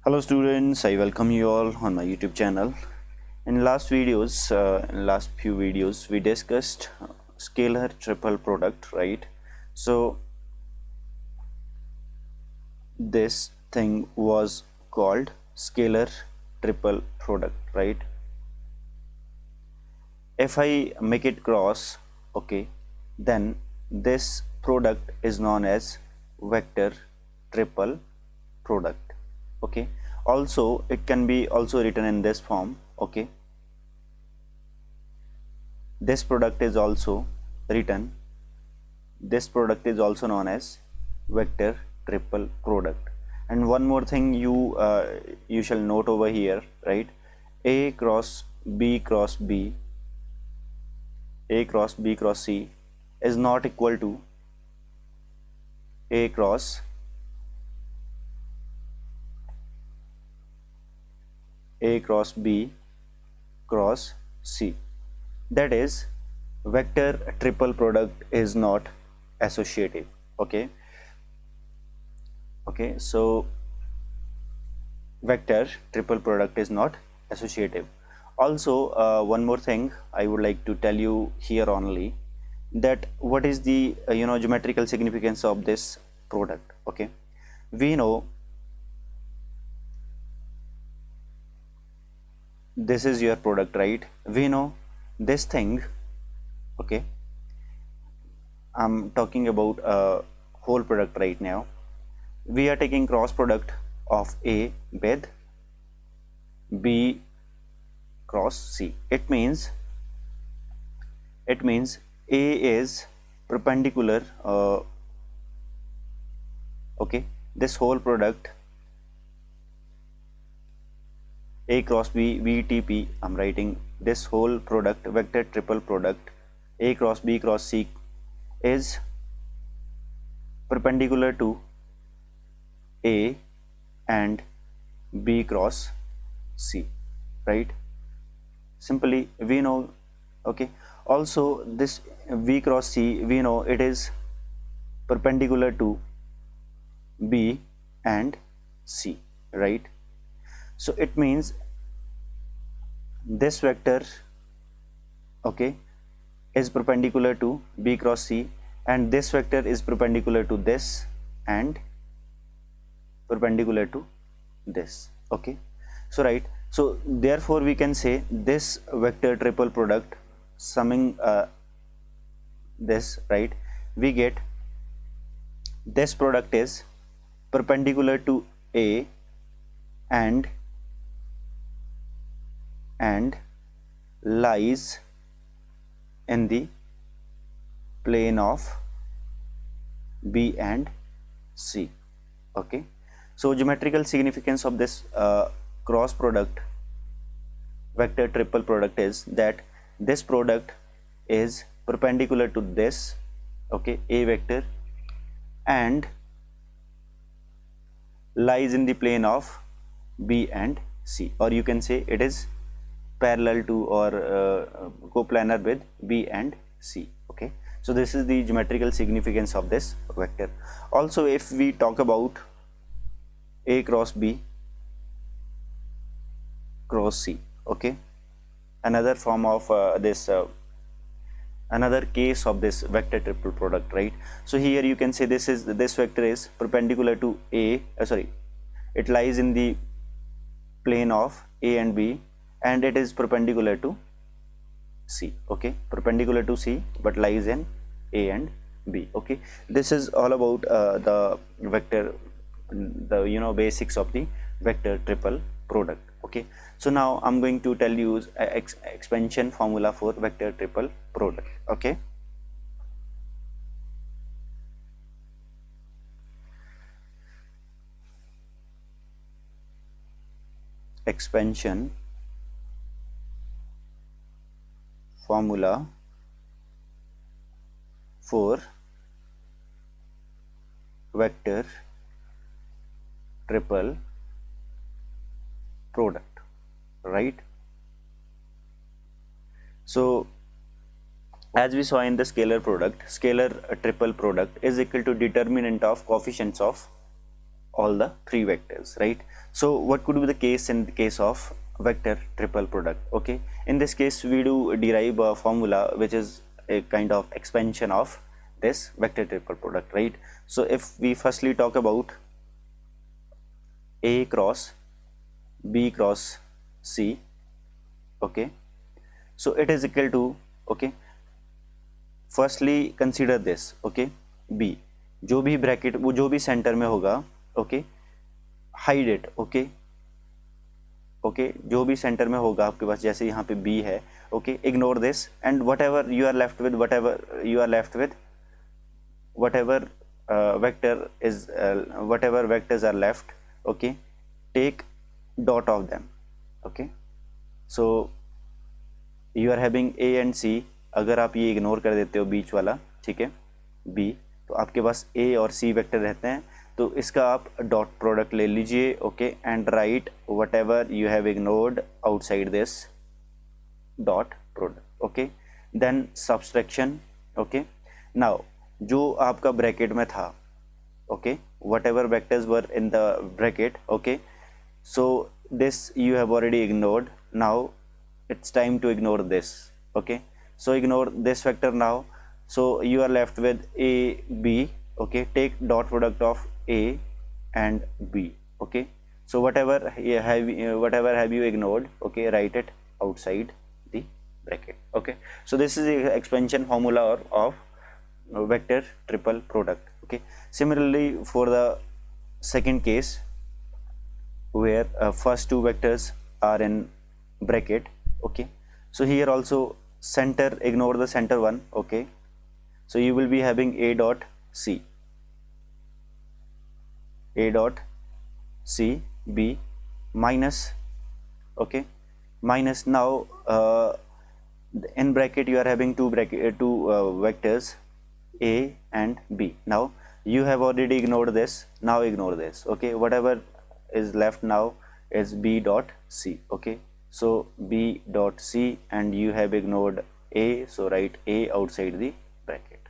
Hello students, I welcome you all on my YouTube channel. In last few videos, we discussed scalar triple product, right? So this thing was called scalar triple product, right? If I make it cross, okay, then this product is known as vector triple product, okay. Also, it can be also written in this form, okay. This product is also written, this product is also known as vector triple product. And one more thing you shall note over here, right? A cross B cross B, A cross B cross C is not equal to A cross B cross C. That is, vector triple product is not associative, okay. So vector triple product is not associative. Also, one more thing I would like to tell you here only, that what is the geometrical significance of this product, okay. We know this is your product, right? We know this thing, okay. I'm talking about a whole product right now. We are taking cross product of A with B cross C. It means A is perpendicular, okay, this whole product A cross B VTP, I'm writing this whole product, vector triple product A cross B cross C is perpendicular to A and B cross C, right? Simply we know, okay. Also, this V cross C, we know it is perpendicular to B and C, right? So it means this vector, okay, is perpendicular to B cross C, and this vector is perpendicular to this and perpendicular to this, okay. So right, so therefore we can say this vector triple product summing this, right, we get this product is perpendicular to A and lies in the plane of B and C, okay. So geometrical significance of this cross product vector triple product is that this product is perpendicular to this, okay, A vector, and lies in the plane of B and C, or you can say it is parallel to or coplanar with B and C, okay. So this is the geometrical significance of this vector. Also, if we talk about A cross B cross C, okay, another form of another case of this vector triple product, right? So here you can say this vector is perpendicular to A, it lies in the plane of A and B, and it is perpendicular to C, okay, perpendicular to C but lies in A and B, okay. This is all about the vector, the basics of the vector triple product, okay. So now I'm going to tell you expansion formula for vector triple product, okay. Expansion formula for vector triple product, right? So as we saw in the scalar triple product is equal to determinant of coefficients of all the three vectors, right? So what could be the case in the case of vector triple product? Okay, in this case we do derive a formula which is a kind of expansion of this vector triple product, right? So if we firstly talk about A cross B cross C, okay, so it is equal to, okay, firstly consider this, okay, B, जो भी bracket वो जो भी centre में होगा, okay, hide it, okay, okay, जो भी centre में होगा आपके पास, जैसे यहाँ पे बी है, okay, ignore this and whatever you are left with, whatever whatever vectors are left, okay, take dot of them, okay. So you are having A and C, अगर आप ये इग्नोर कर देते हो बीच वाला, ठीक है, B, तो आपके पास A और C वेक्टर रहते हैं, तो इसका आप डॉट प्रोडक्ट ले लीजिए, okay, and right whatever you have ignored outside this dot product, okay, then subtraction, okay. Now जो आपका ब्रैकेट में था, okay, whatever vectors were in the bracket, okay, so this you have already ignored, now it's time to ignore this, okay, so ignore this vector now, so you are left with A B, okay, take dot product of A and B, okay, so whatever have you ignored, okay, write it outside the bracket, okay. So this is the expansion formula of vector triple product, okay. Similarly for the second case where first two vectors are in bracket, okay, so here also center, ignore the center one, okay, so you will be having A dot C, A dot C B minus, okay, minus, now in bracket you are having two vectors A and B. Now you have already ignored this, now ignore this, okay, whatever is left now is B dot C, okay, so B dot C and you have ignored A, so write A outside the bracket,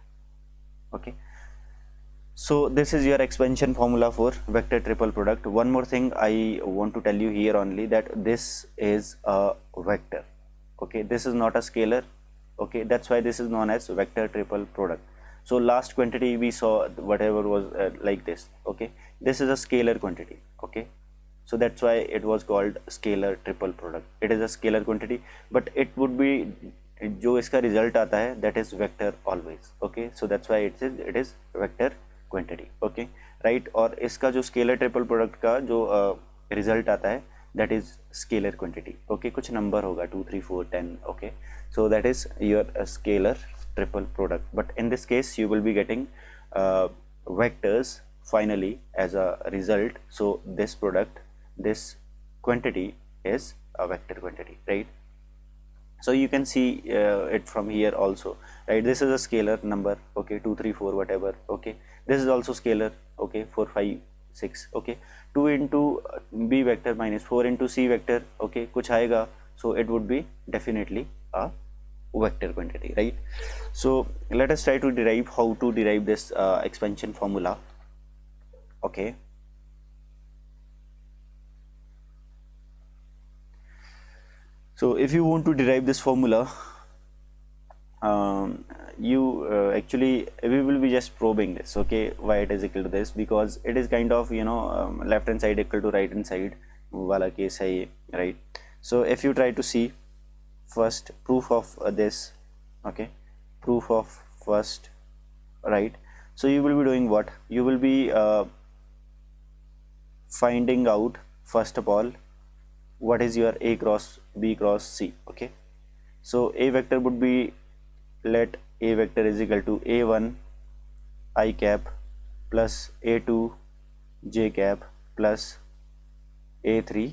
okay. So this is your expansion formula for vector triple product. One more thing I want to tell you here only, that this is a vector, okay, this is not a scalar, okay, that's why this is known as vector triple product. So last quantity we saw whatever was like this, okay, this is a scalar quantity, okay, so that's why it was called scalar triple product. It is a scalar quantity, but it would be, जो इसका result आता है, that is vector always, okay, so that's why it is vector quantity, okay, right. और इसका जो scalar triple product का जो result आता है, that is scalar quantity, okay, कुछ number होगा 2 3 4 10, okay, so that is your scalar triple product, but in this case you will be getting vectors finally as a result, so this product, this quantity is a vector quantity, right. So you can see it from here also, right, this is a scalar number, okay, 2 3 4 whatever, okay, this is also scalar, okay, 4 5 6, okay, 2 into B vector minus 4 into C vector, okay, कुछ आएगा, so it would be definitely a vector quantity, right. So let us try to derive how to derive this expansion formula, okay. So if you want to derive this formula, you actually we will be just probing this, okay, why it is equal to this, because it is kind of, you know, left hand side equal to right hand side wala case hai ye, right. So if you try to see first proof of this, okay, proof of first, right, so you will be doing what, you will be finding out first of all what is your A cross B cross C, okay. So A vector would be, let A vector is equal to A1 I cap plus A2 J cap plus A3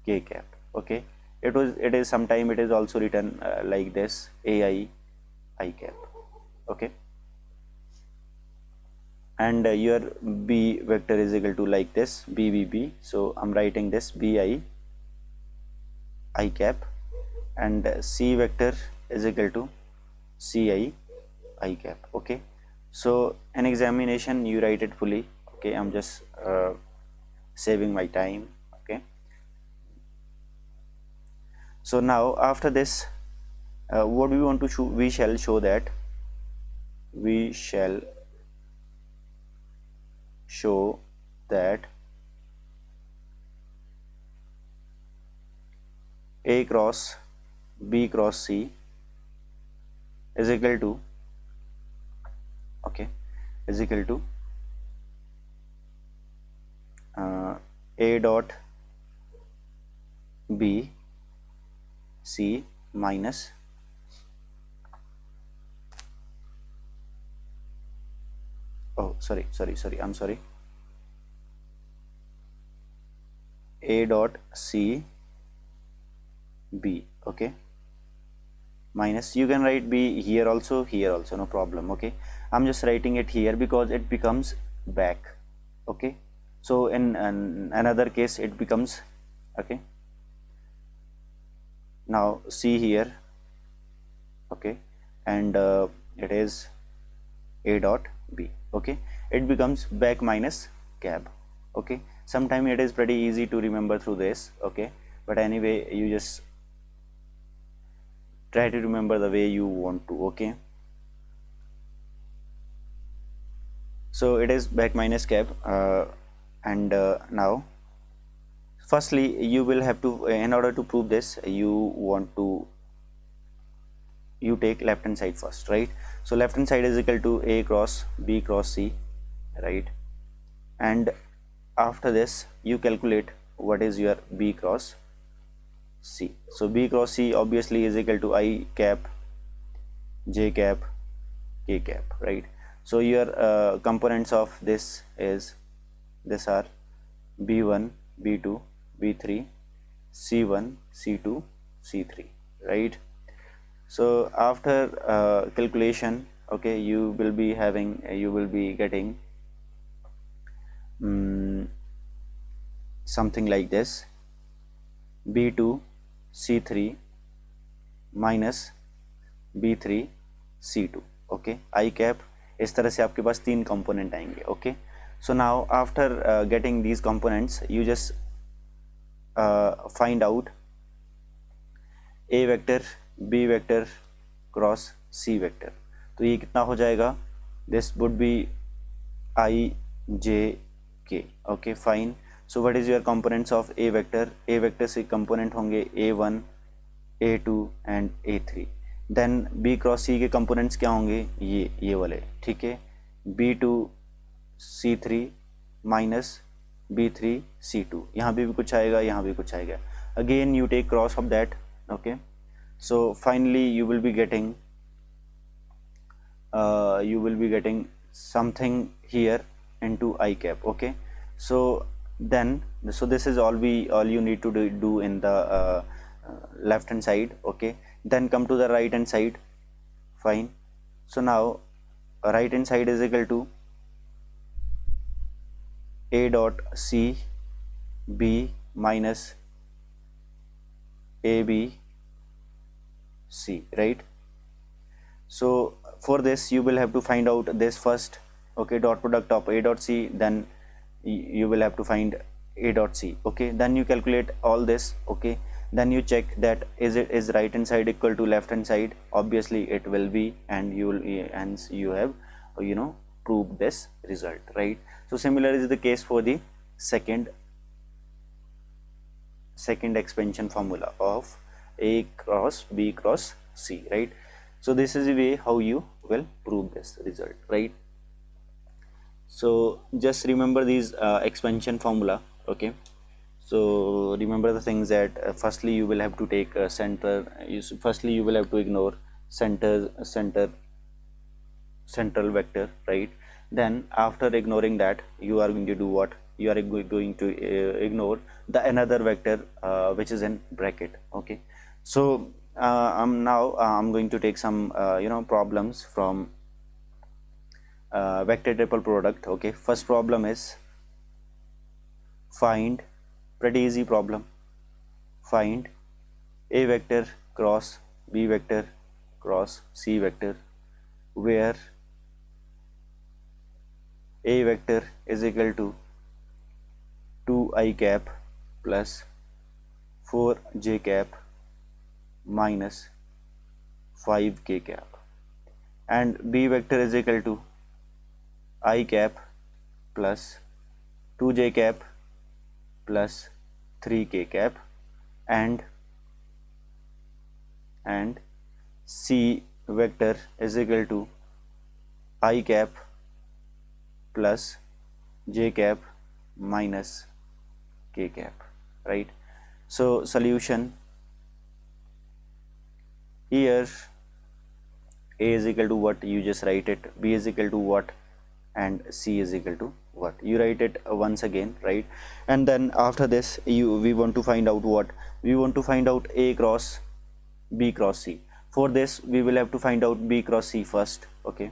K cap, okay. It is sometime it is also written like this, AI I cap, okay, and your B vector is equal to like this, BBB, so I'm writing this BI I cap, and C vector is equal to CI I cap, okay. So in examination you write it fully, Okay, I'm just saving my time. Okay, so now after this, what we want to show, we shall show that we shall show that A cross B cross C is equal to, okay, is equal to A dot B C minus, oh sorry, I'm sorry, A dot C B, okay, minus, you can write B here also, no problem. Okay, I'm just writing it here because it becomes back. Okay, so in another case it becomes, okay, now C here, okay, and it is A dot B, okay, it becomes back minus cab. Okay, sometime it is pretty easy to remember through this. Okay, but anyway, you just try to remember the way you want to. Okay, so it is back minus cab, and now firstly you will have to, in order to prove this, you take left hand side first, right? So left hand side is equal to A cross B cross C, right? And after this you calculate what is your B cross C. So B cross C obviously is equal to I cap J cap K cap, right? So your components of this are B1 B2 B3 C1 C2 C3, right? So after calculation, okay, you will be getting something like this: B2 C3 minus B3 C2, okay, I cap, इस तरह से आपके पास तीन component आएंगे. Okay, so now after getting these components, you just find out A vector B vector cross C vector. तो ये कितना हो जाएगा? This would be I J K. Okay, fine. So what is your components of A vector? A vector से component होंगे A1 A2 and A3. Then B cross C के components क्या होंगे? ये वाले, ठीक है, B2 C3 minus B3 C2. यहाँ भी कुछ आएगा, यहाँ भी कुछ आएगा. Again you take cross of that. Okay, so finally you will be getting something here into I cap. Okay, so then this is all you need to do in the left hand side. Okay, then come to the right hand side. Fine. So now right hand side is equal to A dot C B minus AB C, right? So for this you will have to find out this first. Okay, dot product of A dot C, then you will have to find A dot C. Okay, then you calculate all this. Okay, then you check that is right hand side equal to left hand side. Obviously it will be, and you have proved this result, right? So similar is the case for the second expansion formula of A cross B cross C, right? So this is the way how you will prove this result, right? So just remember these expansion formula. Okay, so remember the things that firstly you will have to take center. Firstly you will have to ignore central vector, right? Then after ignoring that, you are going to do what? You are going to ignore the another vector which is in bracket. Okay, so I'm going to take some problems from vector triple product. Okay, first problem is find, pretty easy problem, find A vector cross B vector cross C vector where A vector is equal to 2i cap plus 4j cap minus 5k cap, and B vector is equal to I cap plus 2j cap plus 3k cap, and C vector is equal to I cap plus j cap minus k cap, right? So solution here, A is equal to what, you just write it, B is equal to what, and C is equal to what, you write it once again, right? And then after this we want to find out what, we want to find out A cross B cross C. For this we will have to find out B cross C first, okay?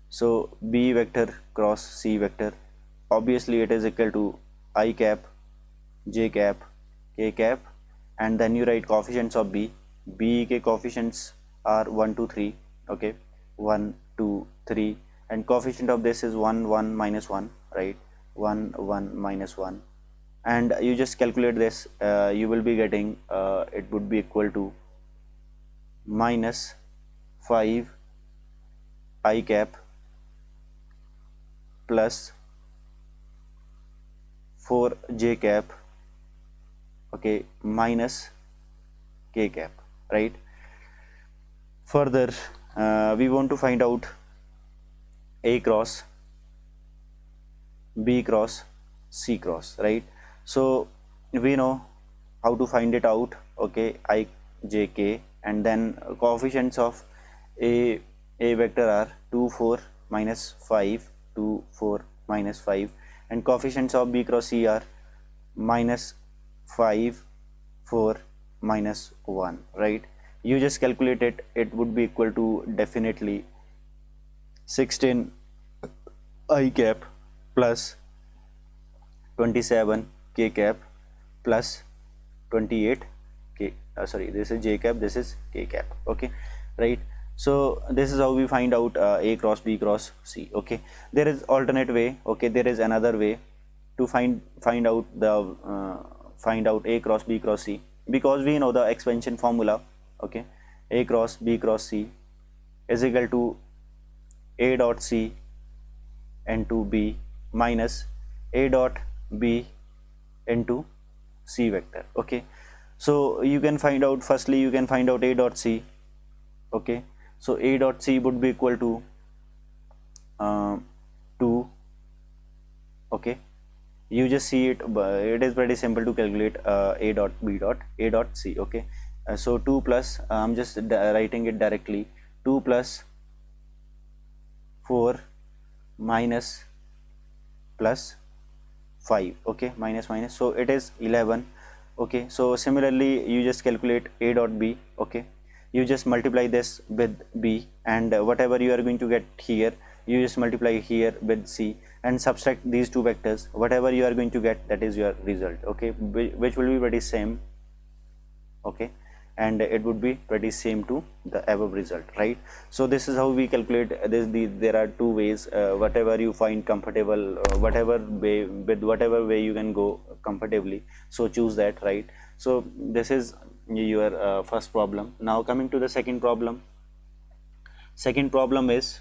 So B vector cross C vector, obviously it is equal to I cap, J cap, K cap, and then you write coefficients of B. B के coefficients are 1 2 3, okay, 1 2 3, and coefficient of this is 1 1 minus 1, right? 1 1 minus 1, and you just calculate this, you will be getting it would be equal to minus 5 I cap plus 4 j cap, okay, minus k cap, right? Further we want to find out A cross B cross C cross, right? So we know how to find it out, okay, I j k, and then coefficients of a vector are 2 4 minus 5, 2 4 minus 5, and coefficients of B cross C are minus 5 4 minus 1, right? You just calculate it, it would be equal to definitely 16 I cap plus 27 k cap plus 28 k, sorry, this is j cap, this is k cap, okay, right? So this is how we find out A cross B cross C, okay? There is alternate way, okay, there is another way to find out the find out A cross B cross C, because we know the expansion formula, okay? A cross B cross C is equal to A dot C into B minus A dot B into C vector, okay? So you can find out, firstly you can find out A dot C, okay? So A dot C would be equal to 2, okay? You just see it, it is pretty simple to calculate A dot B dot A dot C, okay? So 2 plus, I'm just writing it directly, 2 plus 4 minus plus 5, okay, minus minus, so it is 11, okay? So similarly you just calculate A dot B, okay? You just multiply this with B, and whatever you are going to get here, you just multiply here with C and subtract these two vectors, whatever you are going to get, that is your result, okay, which will be pretty same, okay, and it would be pretty same to the above result, right? So this is how we calculate this. There are two ways, whatever you find comfortable, whatever way, with whatever way you can go comfortably, so choose that, right? So this is your first problem. Now coming to the second problem. Second problem is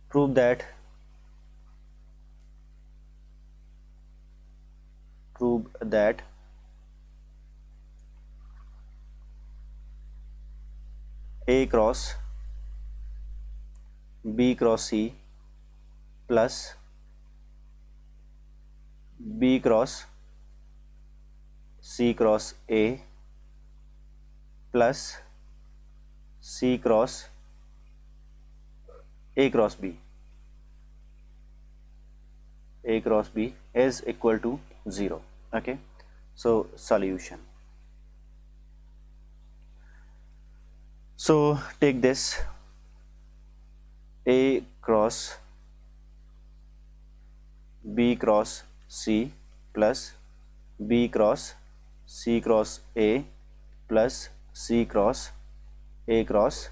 prove that A cross B cross C plus B cross C cross A plus C cross A cross B is equal to 0, okay? So solution. So take this A cross B cross C plus B cross C cross A plus C cross A cross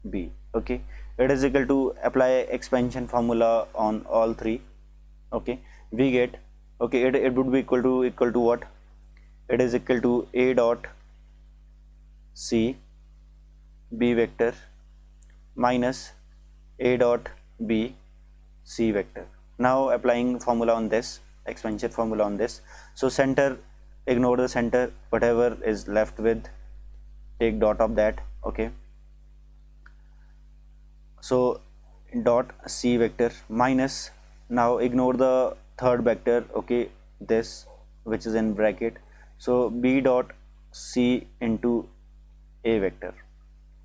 B. Okay, it is equal to apply expansion formula on all three. Okay, we get, okay, it would be equal to what? It is equal to A dot C B vector minus A dot B C vector. Now applying formula on this, expansion formula on this, so center, ignore the center, whatever is left with, take dot of that. Okay, so dot C vector minus, now ignore the third vector, okay, this which is in bracket, so B dot C into A vector.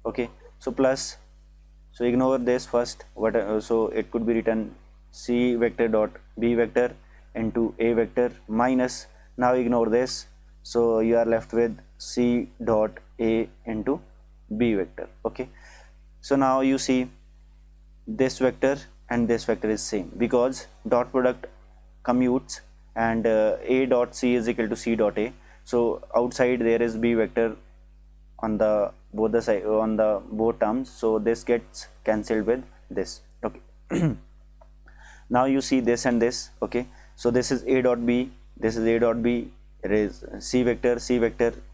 Okay, so plus, so ignore this first, what, so it could be written C vector dot B vector into A vector minus, now ignore this, so you are left with C dot A into B vector. Okay, so now you see this vector and this vector is same because dot product commutes, and A dot C is equal to C dot A, so outside there is B vector on the both the side, on the both terms, so this gets cancelled with this. Okay, now you see this and this. Okay, so this is A dot B, this is A dot B, it is C vector,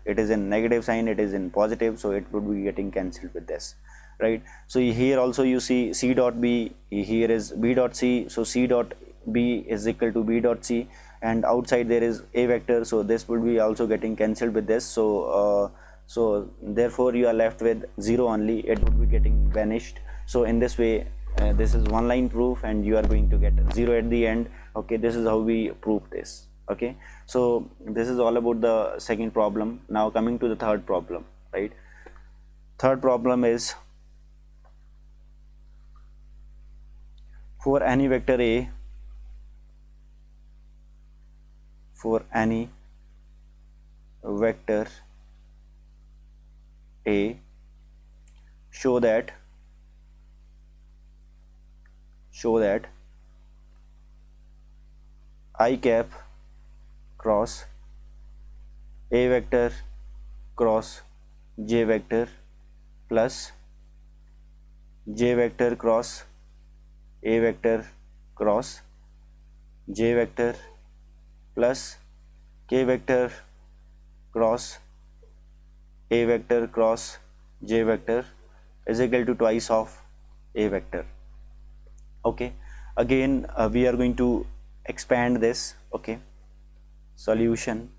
it is in negative sign, it is in positive, so it would be getting cancelled with this, right? So here also you see C dot B, here is B dot C, so C dot B is equal to B dot C, and outside there is A vector, so this would be also getting cancelled with this, so so therefore you are left with 0 only, it would be getting vanished. So in this way, this is one line proof and you are going to get 0 at the end. Okay, this is how we prove this. Okay, so this is all about the second problem. Now coming to the third problem, right? Third problem is, for any vector A, for any vector A, show that I cap cross A vector cross J vector plus J vector cross A vector cross J vector plus K vector cross A vector cross J vector is equal to twice of A vector. Okay, again we are going to expand this. Okay, solution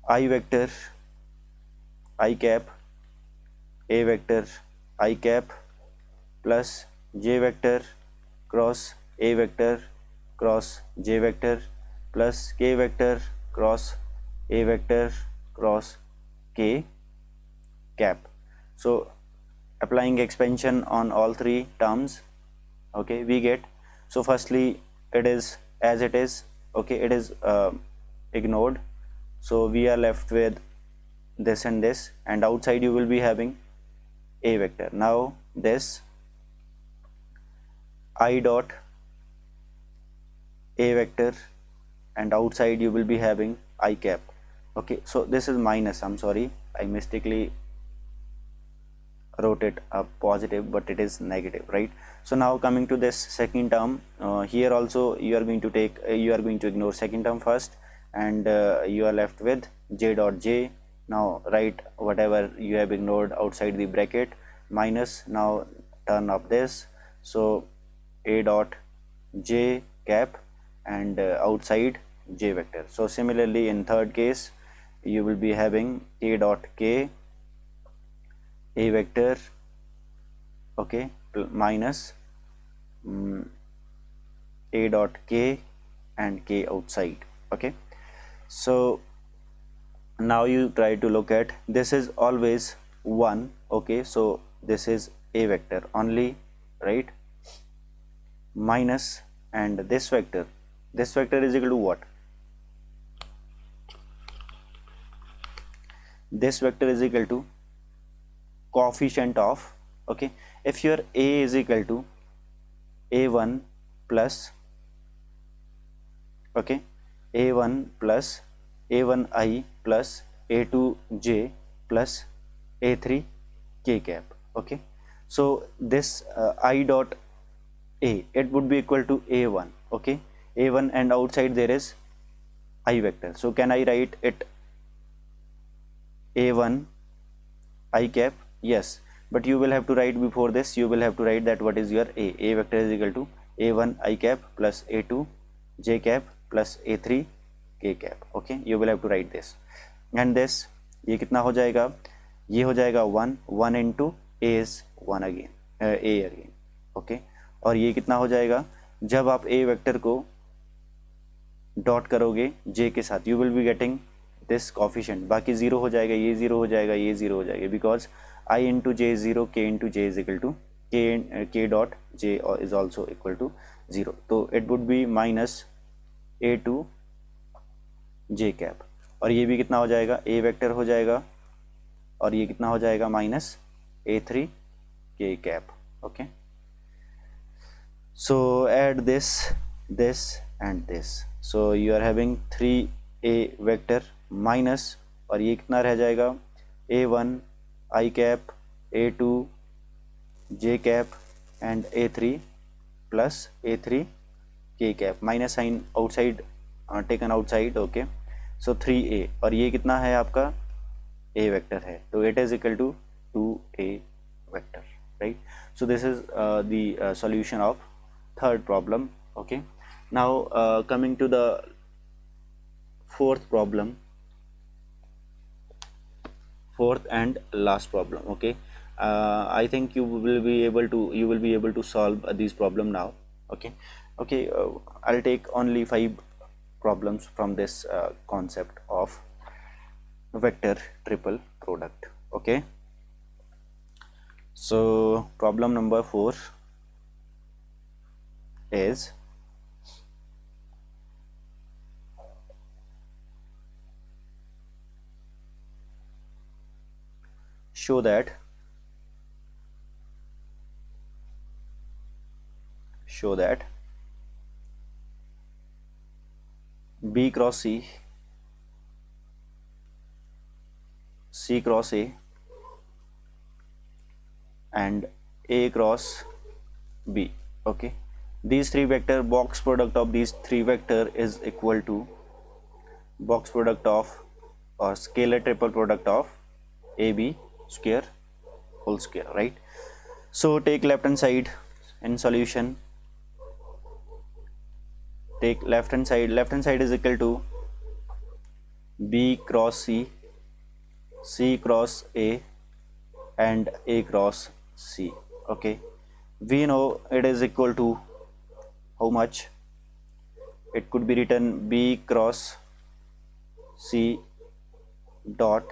I vector I cap A vector I cap plus J vector cross A vector cross J vector plus K vector cross A vector cross K cap. So applying expansion on all three terms, okay, we get, so firstly it is as it is. Okay, it is ignored, so we are left with this and this, and outside you will be having A vector. Now this I dot A vector, and outside you will be having I cap. Okay, so this is minus, I'm sorry, I mistakenly wrote it up positive, but it is negative, right? So now coming to this second term, here also you are going to take, you are going to ignore second term first, and you are left with J dot J. Now write whatever you have ignored outside the bracket minus, now turn up this, so A dot J cap, and outside J vector. So similarly in third case you will be having A dot K A vector, okay, minus A dot K and K outside. Okay, so now you try to look at, this is always 1. Okay, so this is A vector only, right, minus, and this vector is equal to what? This vector is equal to coefficient of, okay, if your A is equal to A1 plus okay, a1 plus a1i plus a2j plus a3 k cap. Okay, so this I dot a, it would be equal to a1. Okay, a1 and outside there is I vector, so can I write it a1 I cap? Yes, but you will have to write before this, you will have to write that what is your a vector is equal to a1 I cap plus a2 j cap plus a3 k cap. Okay, you will have to write this, and this ये कितना हो जाएगा, ये हो जाएगा 1 1 into A is 1 again, A again. Okay, और ये कितना हो जाएगा, जब आप ए वेक्टर को डॉट करोगे जे के साथ, you will be getting this coefficient, बाकी जीरो हो जाएगा, ये जीरो हो जाएगा, ये जीरो हो जाएगा, because i into j is zero, k into j is equal to k dot j is also equal to zero. तो it would be minus a two j cap, और ये भी कितना हो जाएगा, ए वेक्टर हो जाएगा, और ये कितना हो जाएगा minus a three k cap. Okay, so add this and this, so you are having 3a vector minus, और ये कितना रह जाएगा, a1 i cap, a2 j cap and a3 plus a3 k cap, minus sign outside taken outside. Okay, so 3a, और ये कितना है आपका a वेक्टर है, तो it is equal to 2a vector, right. So this is the solution of third problem. Okay, now coming to the fourth and last problem. Okay, I think you will be able to solve these problem now. Okay, I'll take only 5 problems from this concept of vector triple product. Okay, so problem number 4 is show that B cross C, C cross A and A cross B. Okay, these three vector, box product of these three vector is equal to box product of or scalar triple product of AB square whole square, right. So take left hand side in solution, take left hand side is equal to B cross C, C cross A and A cross C. Okay, we know it is equal to how much, it could be written B cross C dot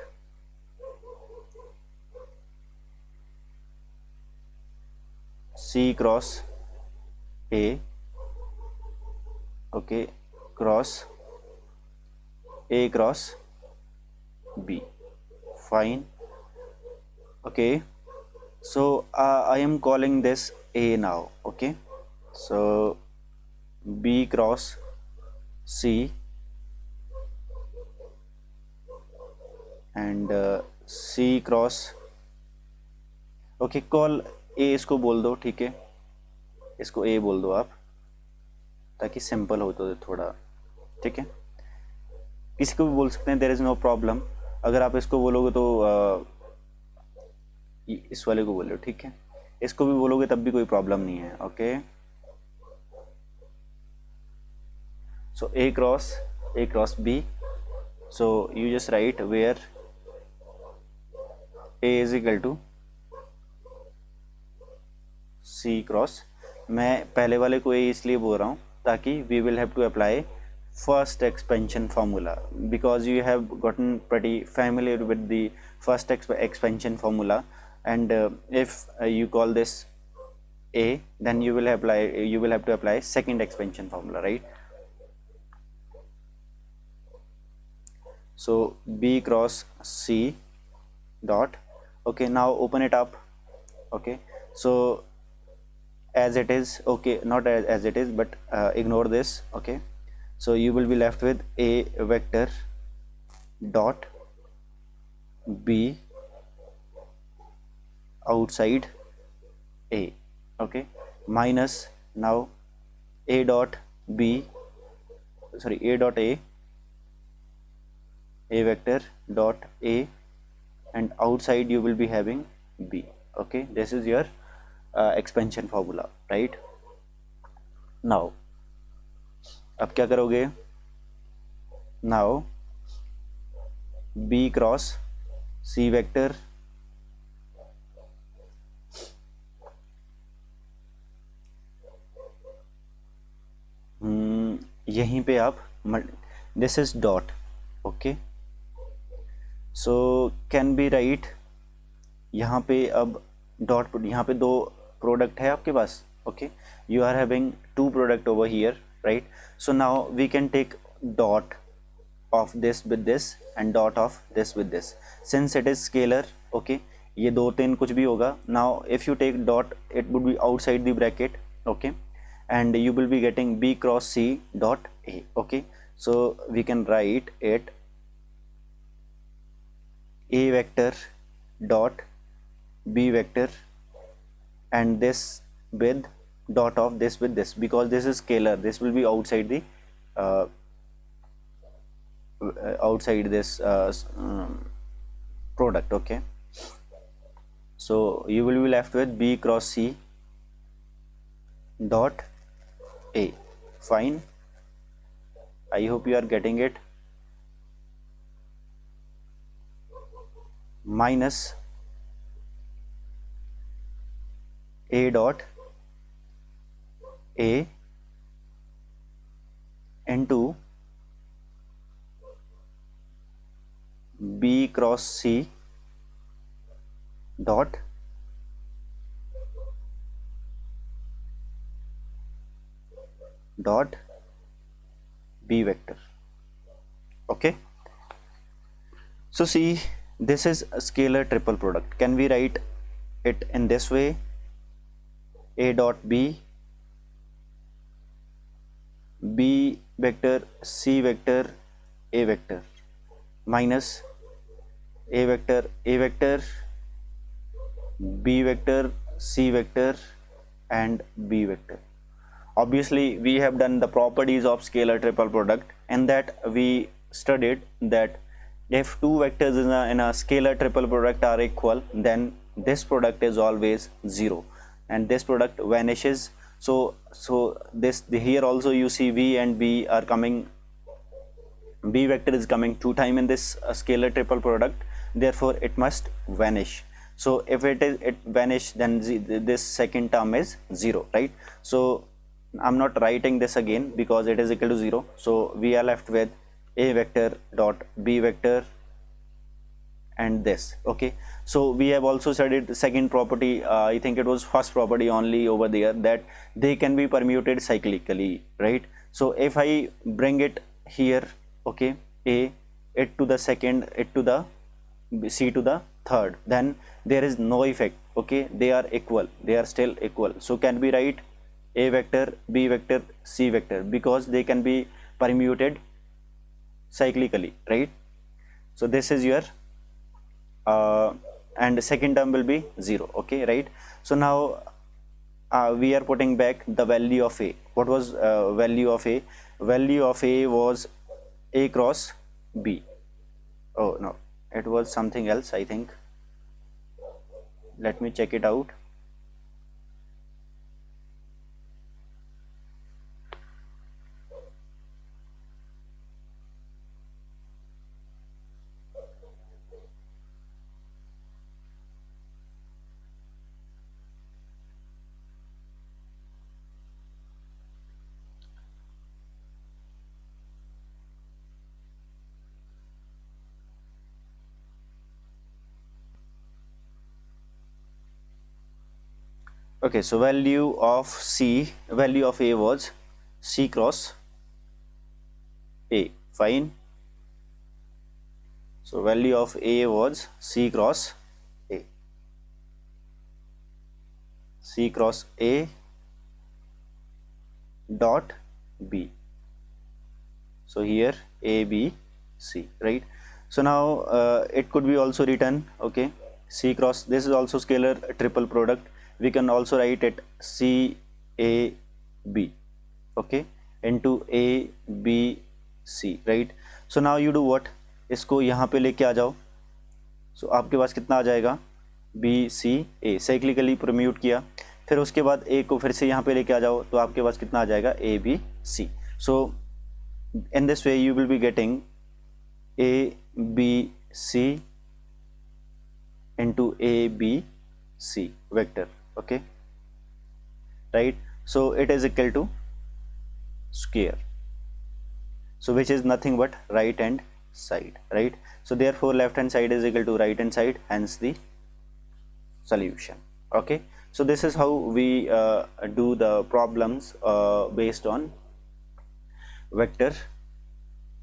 C cross A, okay, cross A cross B. Fine. Okay, so I am calling this A now. Okay, so B cross C and C cross, okay, call A इसको बोल दो, ठीक है, इसको A बोल दो आप, ताकि सिंपल हो तो थोड़ा, ठीक है. किसी को भी बोल सकते हैं, देयर इज नो प्रॉब्लम. अगर आप इसको बोलोगे तो इस वाले को बोलो, ठीक है, इसको भी बोलोगे तब भी कोई प्रॉब्लम नहीं है. Okay, so A cross B, so you just write where A is equal to C cross. मैं पहले वाले को A इसलिए बोल रहा हूँ ताकि we will have to apply first expansion formula, because you have gotten pretty familiar with the first expansion formula, and if you call this A, then you will have to apply second expansion formula, right. So B cross C dot, okay, now open it up. Okay, so as it is, okay, not as it is, but ignore this. Okay, So you will be left with A vector dot B outside A, okay, minus now A dot B, sorry, A dot A vector dot A, and outside you will be having B. Okay, this is your expansion formula, right? Now अब क्या करोगे? Now B cross C vector यहीं पे आप this is dot, okay, so can be write, यहाँ पे अब dot, यहाँ पे दो प्रोडक्ट है आपके पास, okay, you are having two product over here, right? So now we can take dot of this with this and dot of this with this, since it is scalar, okay, ये दो तीन कुछ भी होगा. Now if you take dot, it would be outside the bracket, okay, and you will be getting B cross C dot A, okay, so we can write it A vector dot B vector and this with dot of this with this, because this is scalar, this will be outside the outside this product, okay, so you will be left with B cross C dot A. Fine, I hope you are getting it. Minus A dot A into B cross C dot B vector, okay. So see, this is a scalar triple product. Can we write it in this way? A dot B, B vector C vector A vector minus A vector B vector C vector and B vector. Obviously we have done the properties of scalar triple product, and that we studied that if two vectors in a scalar triple product are equal, then this product is always 0 and this product vanishes. So this here also you see V and B are coming, B vector is coming 2 times in this scalar triple product, therefore it must vanish. So if it vanish, then this second term is 0, right? So I'm not writing this again because it is equal to 0. So we are left with A vector dot B vector and this, okay. So we have also studied the second property, I think it was first property only over there, that they can be permuted cyclically, right? So if I bring it here, okay, A, it to the second, it to the C to the third, then there is no effect, okay, they are equal, they are still equal. So can we write A vector B vector C vector, because they can be permuted cyclically, right? So this is your and the second term will be 0, okay, right? So now we are putting back the value of A. What was value of A? Value of A was A cross B. Oh no, it was something else, I think. Let me check it out. Okay, so value of A was C cross A. Fine. So value of A was C cross A. C cross A dot B. So here A, B, C, right? So now it could be also written, okay, C cross, this is also scalar triple product. We can also write it C A B, okay, into A B C, right? So now you do what, इसको यहाँ पे लेके आ जाओ. So आपके पास कितना आ जाएगा, B C A, cyclically permute किया, फिर उसके बाद A को फिर से यहाँ पे लेके आ जाओ, तो आपके पास कितना आ जाएगा, A B C. So in this way you will be getting A B C into A B C vector, okay, right? So it is equal to square, so which is nothing but right hand side, right? So therefore left hand side is equal to right hand side, hence the solution, okay? So this is how we do the problems based on vector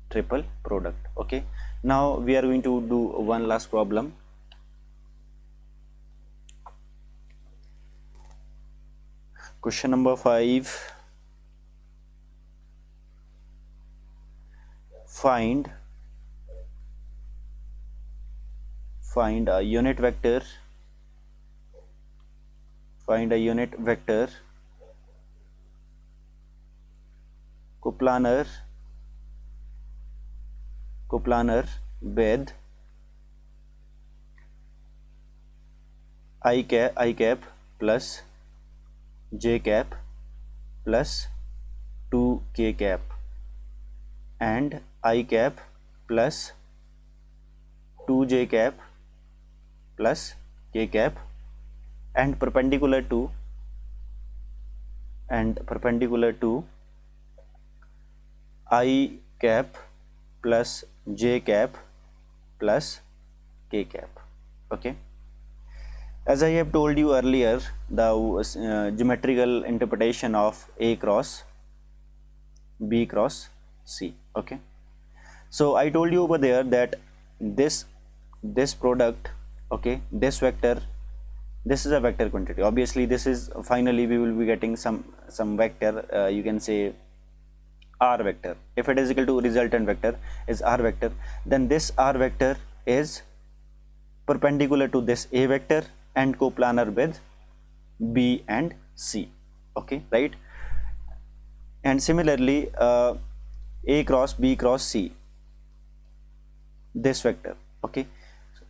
triple product, okay? Now we are going to do one last problem. Question number 5. Find a unit vector. Find a unit vector coplanar with I cap plus j cap plus 2k cap and I cap plus 2j cap plus k cap and perpendicular to I cap plus j cap plus k cap, okay? As I have told you earlier, the geometrical interpretation of A cross B cross C, okay? So I told you over there that this product, okay, this vector, this is a vector quantity. Obviously this is, finally we will be getting some vector, you can say R vector. If it is equal to resultant vector is R vector, then this R vector is perpendicular to this A vector and coplanar with B and C, okay, right? And similarly A cross B cross C, this vector, okay,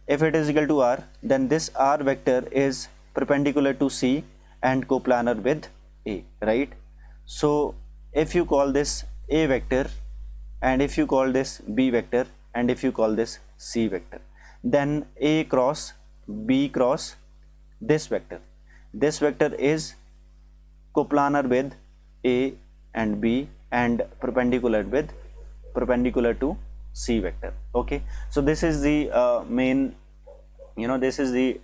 if it is equal to R, then this R vector is perpendicular to C and coplanar with A, right? So if you call this A vector, and if you call this B vector, and if you call this C vector, then A cross B cross this vector is coplanar with A and B and perpendicular to C vector, okay? So this is the main, you know, this is the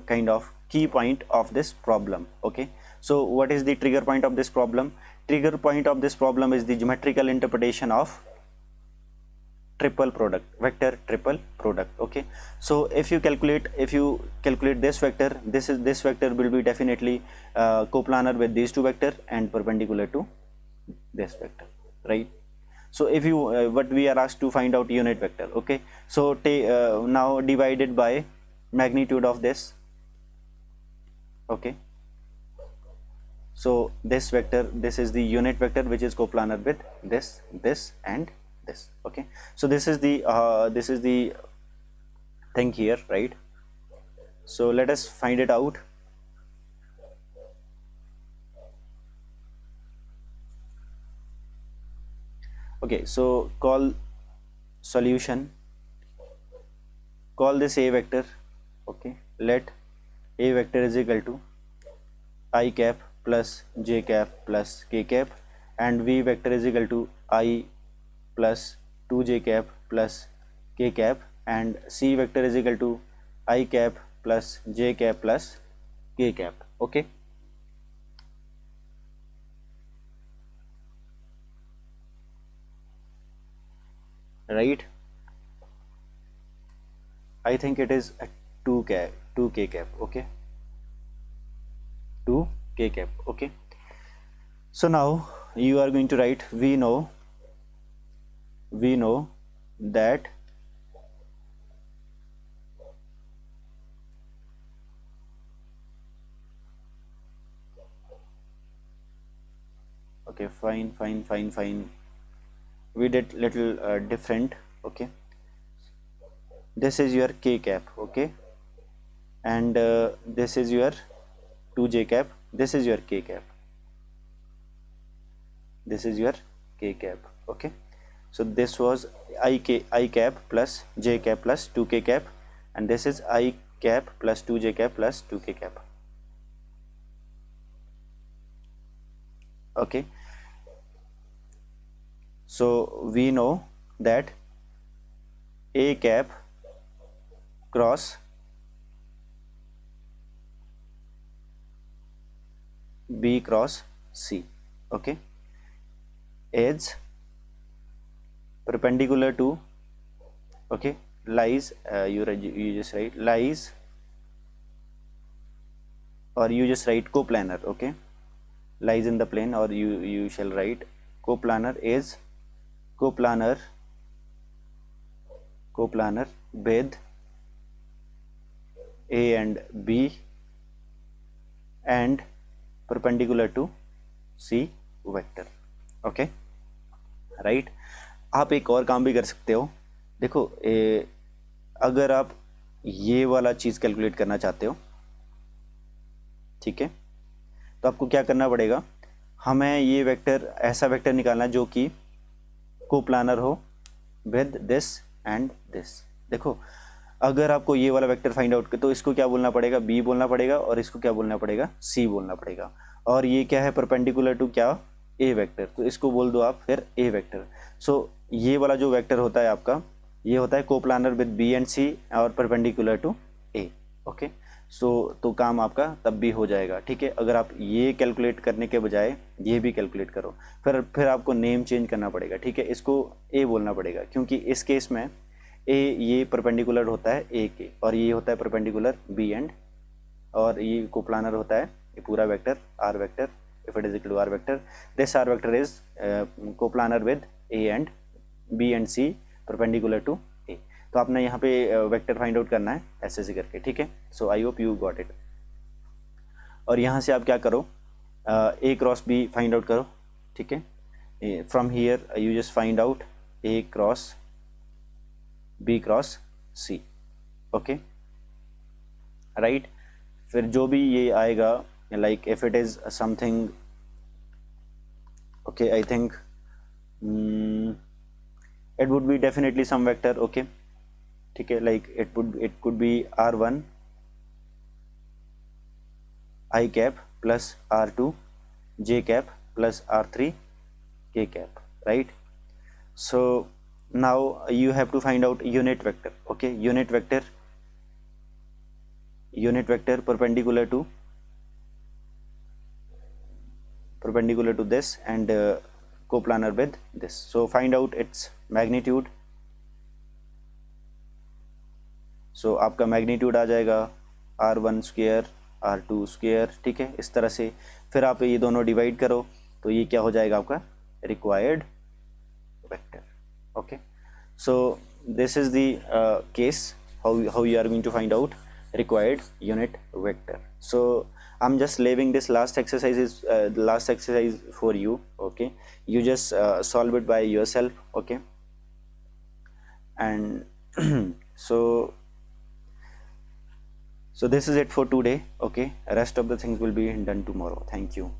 kind of key point of this problem, okay? So what is the trigger point of this problem? Trigger point of this problem is the geometrical interpretation of triple product, vector triple product, okay? So if you calculate this vector, this vector will be definitely coplanar with these two vector and perpendicular to this vector, right? So if you what we are asked to find out unit vector, okay? So now divided by magnitude of this, okay? So this vector, this is the unit vector which is coplanar with this and this, okay? So this is the thing here, right? So let us find it out. Okay, so call solution, call this A vector, okay? Let A vector is equal to I cap plus j cap plus k cap and V vector is equal to I plus 2j cap plus k cap and C vector is equal to I cap plus j cap plus k cap, okay? Right? I think it is a 2k cap, okay? 2k cap, okay? So now you are going to write, we know we know that okay, fine, we did little different. Okay, this is your k cap. Okay, and this is your 2j cap, this is your k cap, this is your k cap. Okay, so this was I cap plus j cap plus 2k cap, and this is I cap plus 2j cap plus 2k cap. Okay, so we know that a cap cross b cross c, okay, is perpendicular to, okay, lies, you just write lies, or you just write coplanar. Okay, lies in the plane, or you shall write coplanar is coplanar with a and b and perpendicular to c vector. Okay, right. आप एक और काम भी कर सकते हो. देखो, अगर आप ये वाला चीज़ कैलकुलेट करना चाहते हो, ठीक है, तो आपको क्या करना पड़ेगा, हमें ये वेक्टर, ऐसा वेक्टर निकालना जो कि कोप्लानर हो विद दिस एंड दिस. देखो, अगर आपको ये वाला वेक्टर फाइंड आउट कर, तो इसको क्या बोलना पड़ेगा, बी बोलना पड़ेगा, और इसको क्या बोलना पड़ेगा, सी बोलना पड़ेगा. और ये क्या है, परपेंडिकुलर टू क्या, ए वेक्टर, तो इसको बोल दो आप फिर ए वेक्टर. सो ये वाला जो वेक्टर होता है आपका, ये होता है कोप्लानर विद बी एंड सी और परपेंडिकुलर टू ए. ओके, सो तो काम आपका तब भी हो जाएगा. ठीक है, अगर आप ये कैलकुलेट करने के बजाय ये भी कैलकुलेट करो, फिर आपको नेम चेंज करना पड़ेगा. ठीक है, इसको ए बोलना पड़ेगा, क्योंकि इस केस में ए ये परपेंडिकुलर होता है ए के, और ये होता है परपेंडिकुलर बी एंड, और ये कोप्लानर होता है ये पूरा vector r vector. If it is equal to r vector, this r vector is coplanar with a and b and c perpendicular to a. तो आपने यहाँ पे वेक्टर फाइंड आउट करना है ऐसे ऐसे करके. ठीक है, so I hope you got it. और यहाँ से आप क्या करो, a cross b find out करो. ठीक है, from here you just find out a cross b cross c. Okay, right. फिर जो भी ये आएगा, like if it is something, okay, I think it would be definitely some vector. Okay, ठीक है, like it could be r1 I cap plus r2 j cap plus r3 k cap, right? So now you have to find out unit vector. Okay, unit vector perpendicular to this and coplanar with this. So find out its magnitude. So आपका magnitude आ जाएगा r1 square r2 square. ठीक है, इस तरह से फिर आप ये दोनों डिवाइड करो, तो ये क्या हो जाएगा आपका required vector. Okay, so this is the case how you are going to find out required unit vector. So I'm just leaving this last exercise for you. Okay, you just solve it by yourself. Okay, and so this is it for today. Okay, rest of the things will be done tomorrow. Thank you.